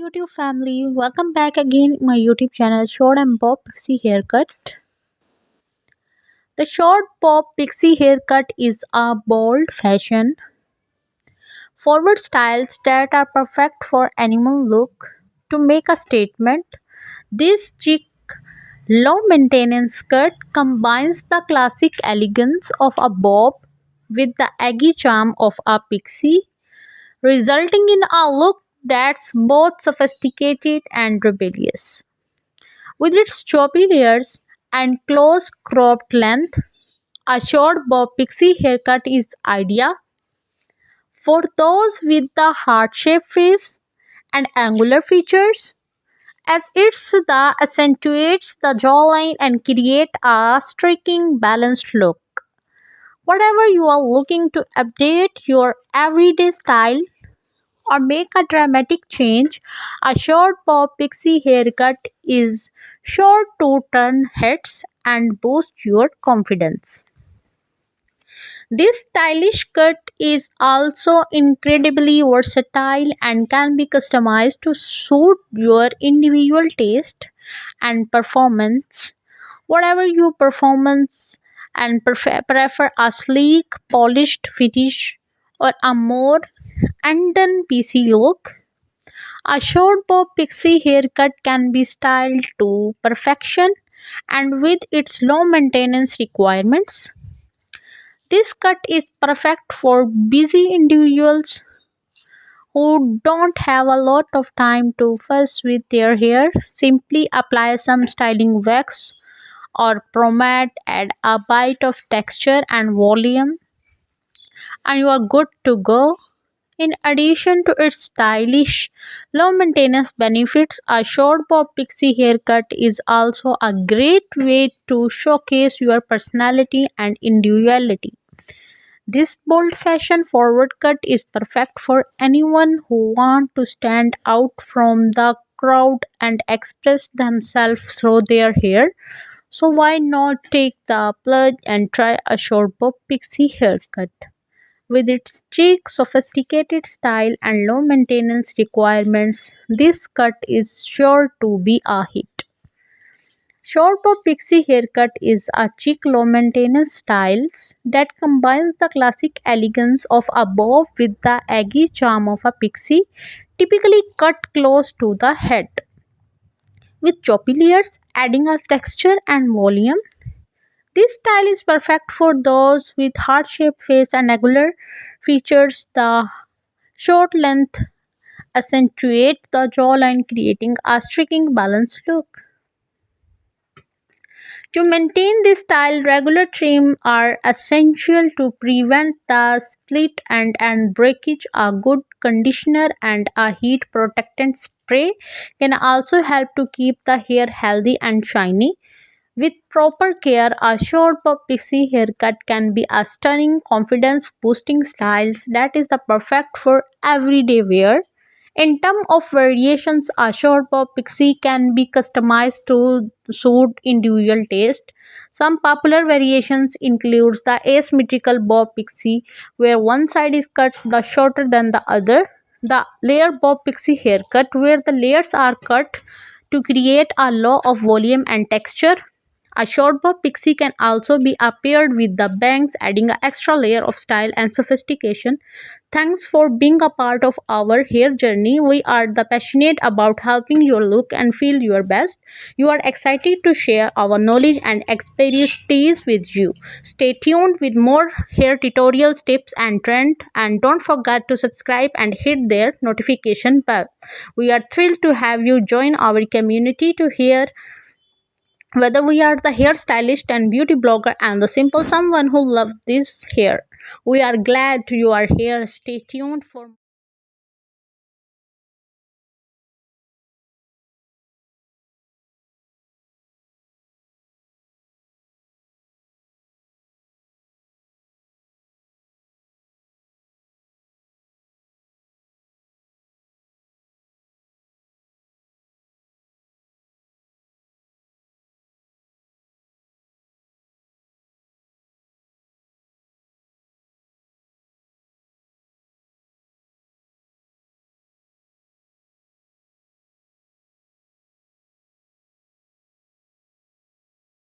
YouTube family, welcome back again my YouTube channel Short and Bob Pixie Haircut. The short bob pixie haircut is a bold fashion forward styles that are perfect for animal look. To make a statement, this chic low maintenance cut combines the classic elegance of a bob with the eggy charm of a pixie, resulting in a look that's both sophisticated and rebellious. With its choppy layers and close cropped length, a short bob pixie haircut is ideal for those with the heart-shaped face and angular features, as it's the accentuates the jawline and create a striking balanced look. Whatever you are looking to update your everyday style or make a dramatic change, a short bob pixie haircut is sure to turn heads and boost your confidence. This stylish cut is also incredibly versatile and can be customized to suit your individual taste and performance. Whatever your performance and prefer a sleek, polished finish or a more undone PC look, a short bob pixie haircut can be styled to perfection, and with its low maintenance requirements, this cut is perfect for busy individuals who don't have a lot of time to fuss with their hair. Simply apply some styling wax or pomade, add a bite of texture and volume, and you are good to go. In addition to its stylish, low maintenance benefits, a short bob pixie haircut is also a great way to showcase your personality and individuality. This bold fashion forward cut is perfect for anyone who wants to stand out from the crowd and express themselves through their hair. So why not take the plunge and try a short bob pixie haircut? With its chic, sophisticated style and low maintenance requirements, this cut is sure to be a hit. Short bob pixie haircut is a chic low maintenance styles that combines the classic elegance of a bob with the eggy charm of a pixie, typically cut close to the head. With choppy layers adding a texture and volume, this style is perfect for those with heart-shaped face and angular features. The short length accentuates the jawline, creating a striking balanced look. To maintain this style, regular trim are essential to prevent the split and breakage. A good conditioner and a heat protectant spray can also help to keep the hair healthy and shiny. With proper care, a short bob pixie haircut can be a stunning, confidence boosting style that is the perfect for everyday wear. In terms of variations, a short bob pixie can be customized to suit individual taste. Some popular variations includes the asymmetrical bob pixie, where one side is cut the shorter than the other, the layer bob pixie haircut, where the layers are cut to create a lot of volume and texture. A short bob pixie can also be paired with the bangs, adding an extra layer of style and sophistication. Thanks for being a part of our hair journey. We are the passionate about helping you look and feel your best. You are excited to share our knowledge and expertise with you. Stay tuned with more hair tutorials, tips and trends, and don't forget to subscribe and hit their notification bell. We are thrilled to have you join our community to hear whether we are the hairstylist and beauty blogger and the simple someone who loves this hair. We are glad you are here. Stay tuned for